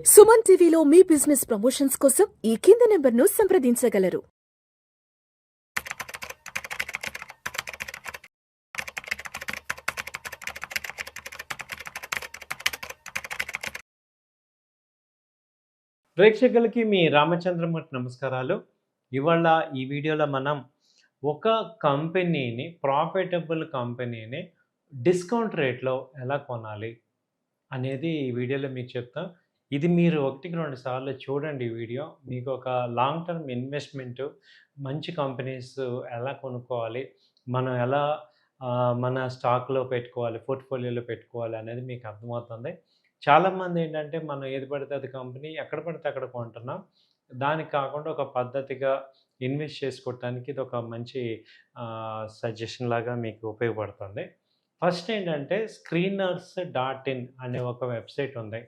సుమన్ టీవీలో మీ business promotions కోసం ఈ కింది నెంబర్ను సంప్రదించగలరు. ప్రేక్షకులకి మీ రామచంద్రమూర్తి నమస్కారాలు. ఇవాళ ఈ వీడియోలో మనం ఒక కంపెనీని ప్రాఫిటబుల్ కంపెనీని డిస్కౌంట్ రేట్లో ఎలా కొనాలి అనేది ఈ వీడియోలో మీకు చెప్తాం. ఇది మీరు 1-2 సార్లు చూడండి ఈ వీడియో. మీకు ఒక లాంగ్ టర్మ్ ఇన్వెస్ట్మెంటు, మంచి కంపెనీస్ ఎలా కొనుక్కోవాలి, మనం ఎలా మన స్టాక్‌లో పెట్టుకోవాలి, పోర్ట్‌ఫోలియోలో పెట్టుకోవాలి అనేది మీకు అర్థమవుతుంది. చాలామంది ఏంటంటే మనం ఏది పడితే అది కంపెనీ ఎక్కడ పడితే అక్కడ కొంటున్నాం. దానికి కాకుండా ఒక పద్ధతిగా ఇన్వెస్ట్ చేసుకోవటానికి ఇది ఒక మంచి సజెషన్ లాగా మీకు ఉపయోగపడుతుంది. ఫస్ట్ ఏంటంటే స్క్రీనర్స్ డాట్ ఇన్ అనే ఒక వెబ్సైట్ ఉంది.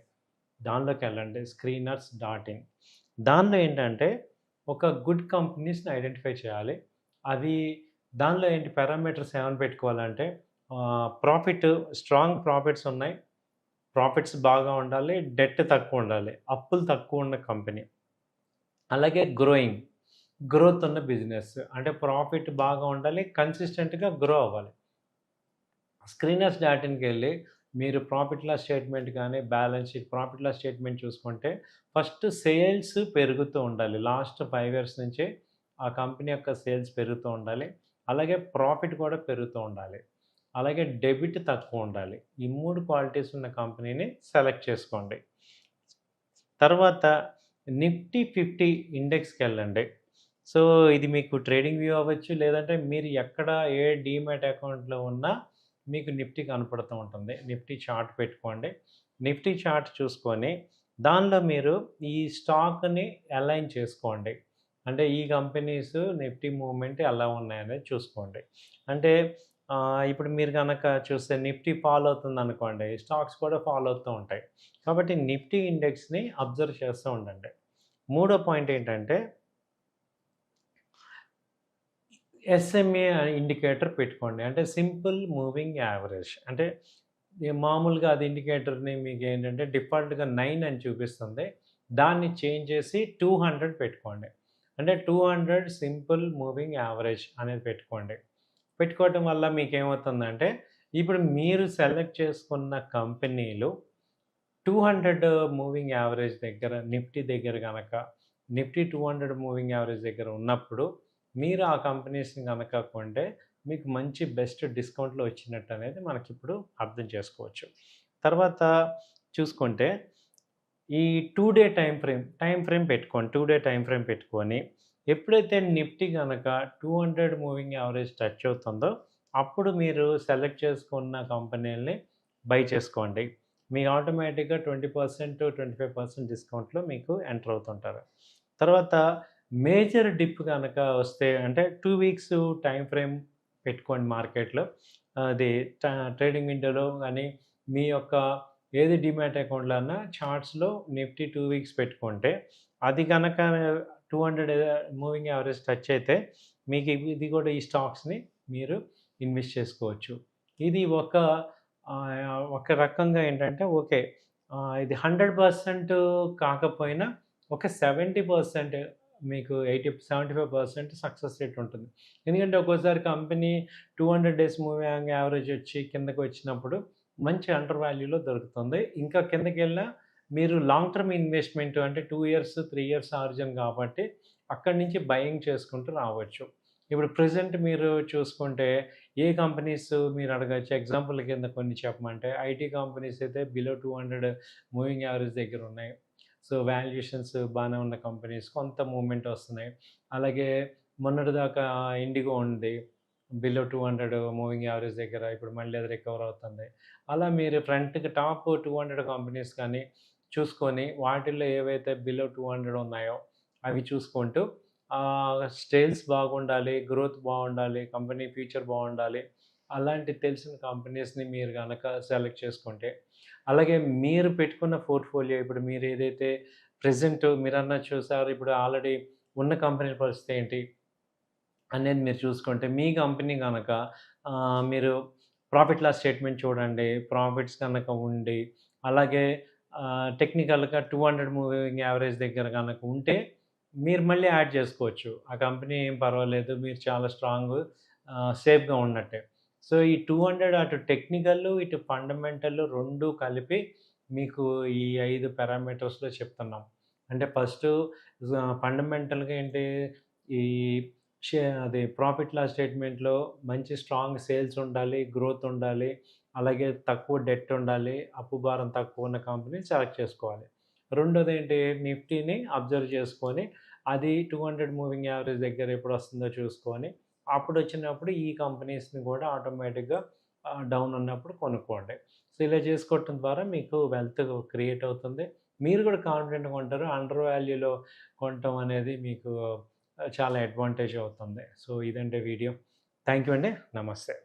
దానిలోకి వెళ్ళండి, స్క్రీనర్స్ డాట్ ఇన్. దానిలో ఏంటంటే ఒక గుడ్ కంపెనీస్ని ఐడెంటిఫై చేయాలి. అవి దానిలో ఏంటి పారామీటర్స్ ఏమైనా పెట్టుకోవాలంటే ప్రాఫిట్, స్ట్రాంగ్ ప్రాఫిట్స్ ఉన్నాయి, ప్రాఫిట్స్ బాగా ఉండాలి, డెట్ తక్కువ ఉండాలి, అప్పులు తక్కువ ఉన్న కంపెనీ. అలాగే గ్రోత్ ఉన్న బిజినెస్, అంటే ప్రాఫిట్ బాగా ఉండాలి, కన్సిస్టెంట్గా గ్రో అవ్వాలి. స్క్రీనర్స్ డాట్ ఇన్కి వెళ్ళి మీరు ప్రాఫిట్ లాస్ స్టేట్మెంట్ కానీ balance sheet, profit loss statement చూసుకుంటే ఫస్ట్ సేల్స్ పెరుగుతూ ఉండాలి. లాస్ట్ 5 years నుంచి ఆ కంపెనీ యొక్క సేల్స్ పెరుగుతూ ఉండాలి. అలాగే ప్రాఫిట్ కూడా పెరుగుతూ ఉండాలి. అలాగే డెబిట్ తక్కువ ఉండాలి. ఈ 3 క్వాలిటీస్ ఉన్న కంపెనీని సెలెక్ట్ చేసుకోండి. తర్వాత నిఫ్టీ 50 ఇండెక్స్కి వెళ్ళండి. సో ఇది మీకు ట్రేడింగ్ వ్యూ అవ్వచ్చు, లేదంటే మీరు ఎక్కడ ఏ డీమ్యాట్ అకౌంట్లో ఉన్నా మీకు నిఫ్టీ కనపడుతూ ఉంటుంది. నిఫ్టీ చార్ట్ పెట్టుకోండి. నిఫ్టీ చార్ట్ చూసుకొని దానిలో మీరు ఈ స్టాక్ని అలైన్ చేసుకోండి. అంటే ఈ కంపెనీస్ నిఫ్టీ మూవ్మెంట్ ఎలా ఉన్నాయనేది చూసుకోండి. అంటే ఇప్పుడు మీరు కనుక చూస్తే నిఫ్టీ ఫాలో అవుతుంది అనుకోండి, స్టాక్స్ కూడా ఫాలో అవుతూ ఉంటాయి. కాబట్టి నిఫ్టీ ఇండెక్స్ని అబ్జర్వ్ చేస్తూ ఉండండి. మూడో పాయింట్ ఏంటంటే ఎస్ఎంఏ ఇండికేటర్ పెట్టుకోండి. అంటే సింపుల్ మూవింగ్ యావరేజ్. అంటే మామూలుగా అది ఇండికేటర్ని మీకు ఏంటంటే డిఫాల్ట్గా 9 అని చూపిస్తుంది. దాన్ని చేంజ్ చేసి 200 పెట్టుకోండి. అంటే 200 సింపుల్ మూవింగ్ యావరేజ్ అనేది పెట్టుకోండి. పెట్టుకోవటం వల్ల మీకు ఏమవుతుందంటే ఇప్పుడు మీరు సెలెక్ట్ చేసుకున్న కంపెనీలు 200 మూవింగ్ యావరేజ్ దగ్గర, నిఫ్టీ దగ్గర కనుక నిఫ్టీ 200 మూవింగ్ యావరేజ్ దగ్గర ఉన్నప్పుడు మీరు ఆ కంపెనీస్ని కనుక కొంటే మీకు మంచి బెస్ట్ డిస్కౌంట్లో వచ్చినట్టు అనేది మనకిప్పుడు అర్థం చేసుకోవచ్చు. తర్వాత చూసుకుంటే ఈ 2 డే టైం ఫ్రేమ్ పెట్టుకోండి. 2 డే టైం ఫ్రేమ్ పెట్టుకొని ఎప్పుడైతే నిఫ్టీ కనుక 200 మూవింగ్ యావరేజ్ టచ్ అవుతుందో అప్పుడు మీరు సెలెక్ట్ చేసుకున్న కంపెనీలని బై చేసుకోండి. మీకు ఆటోమేటిక్గా 20%, 25% డిస్కౌంట్లో మీకు ఎంటర్ అవుతుంటారు. తర్వాత మేజర్ డిప్ కనుక వస్తే అంటే 2 weeks టైం ఫ్రేమ్ పెట్టుకోండి మార్కెట్లో. అది ట్రేడింగ్ విండోలో కానీ మీ యొక్క ఏది డీమ్యాట్ అకౌంట్లో అన్నా చార్ట్స్లో నిఫ్టీ 2 weeks పెట్టుకుంటే అది కనుక 200 మూవింగ్ యావరేజ్ టచ్ అయితే మీకు ఇది కూడా ఈ స్టాక్స్ని మీరు ఇన్వెస్ట్ చేసుకోవచ్చు. ఇది ఒక రకంగా ఏంటంటే ఓకే, ఇది 100% కాకపోయినా ఒక 70% మీకు 75% సక్సెస్ రేట్ ఉంటుంది. ఎందుకంటే ఒక్కోసారి కంపెనీ 200 days మూవింగ్ యావరేజ్ వచ్చి కిందకి వచ్చినప్పుడు మంచి అండర్ వాల్యూలో దొరుకుతుంది. ఇంకా కిందకెళ్ళినా మీరు లాంగ్ టర్మ్ ఇన్వెస్ట్మెంట్ అంటే 2 years, 3 years ఆర్జన్ కాబట్టి అక్కడి నుంచి బయింగ్ చేసుకుంటూ రావచ్చు. ఇప్పుడు ప్రెజెంట్ మీరు చూసుకుంటే ఏ కంపెనీస్ మీరు అడగచ్చు. ఎగ్జాంపుల్ కింద కొన్ని చెప్పమంటే ఐటీ కంపెనీస్ అయితే బిలో 200 మూవింగ్ యావరేజ్ దగ్గర ఉన్నాయి. సో వాల్యుయేషన్స్ బాగానే ఉన్న కంపెనీస్ కొంత మూవ్మెంట్ వస్తున్నాయి. అలాగే మొన్నటిదాకా ఇండిగో ఉంది బిలో 200 మూవింగ్ యావరేజ్ దగ్గర, ఇప్పుడు మళ్ళీ అది రికవర్ అవుతుంది. అలా మీరు ఫ్రంట్కి టాప్ 200 కంపెనీస్ కానీ చూసుకొని వాటిల్లో ఏవైతే బిలో 200 ఉన్నాయో అవి చూసుకుంటూ సేల్స్ బాగుండాలి, గ్రోత్ బాగుండాలి, కంపెనీ ఫ్యూచర్ బాగుండాలి, అలాంటి తెలిసిన కంపెనీస్ని మీరు కనుక సెలెక్ట్ చేసుకుంటే, అలాగే మీరు పెట్టుకున్న పోర్ట్ఫోలియో ఇప్పుడు మీరు ఏదైతే ప్రెజెంట్ మీరన్నా చూసారు, ఇప్పుడు ఆల్రెడీ ఉన్న కంపెనీ పరిస్థితి ఏంటి అనేది మీరు చూసుకుంటే మీ కంపెనీ కనుక మీరు ప్రాఫిట్ లాస్ స్టేట్మెంట్ చూడండి. ప్రాఫిట్స్ కనుక ఉండి అలాగే టెక్నికల్‌గా 200 మూవింగ్ యావరేజ్ దగ్గర గనక ఉంటే, మీరు మళ్ళీ యాడ్ చేసుకోవచ్చు. ఆ కంపెనీ ఏం పర్వాలేదు. మీరు చాలా సేఫ్‌గా ఉన్నట్టే. సో, ఈ 200 అటు టెక్నికల్లు, ఇటు ఫండమెంటల్ 2 కలిపి మీకు ఈ 5 పారామీటర్స్‌లో చెప్తున్నాం. అంటే ఫస్టు ఫండమెంటల్‌గా ఏంటి, ఈ అది ప్రాఫిట్ లాస్ స్టేట్మెంట్‌లో మంచి స్ట్రాంగ్ సేల్స్ ఉండాలి, గ్రోత్ ఉండాలి, అలాగే తక్కువ డెట్ ఉండాలి, అప్పు భారం తక్కువ ఉన్న కంపెనీ సెలెక్ట్ చేసుకోవాలి. రెండోదేంటి, నిఫ్టీని అబ్జర్వ్ చేసుకొని, అది 200 మూవింగ్ యావరేజ్ దగ్గర ఎప్పుడొస్తుందో చూసుకొని, అప్పుడొచ్చినప్పుడు ఈ కంపెనీస్‌ని కూడా ఆటోమేటిక్‌గా డౌన్ ఉన్నప్పుడు కొనుక్కోండి. సో, ఇలా చేసుకోవటం ద్వారా మీకు వెల్త్ క్రియేట్ అవుతుంది. మీరు కూడా కాన్ఫిడెంట్‌గా ఉంటారు. అండర్ వాల్యూలో కొనటం అనేది మీకు చాలా అడ్వాంటేజ్ అవుతుంది. సో, ఇదండి వీడియో. థాంక్ యూ అండి. నమస్తే.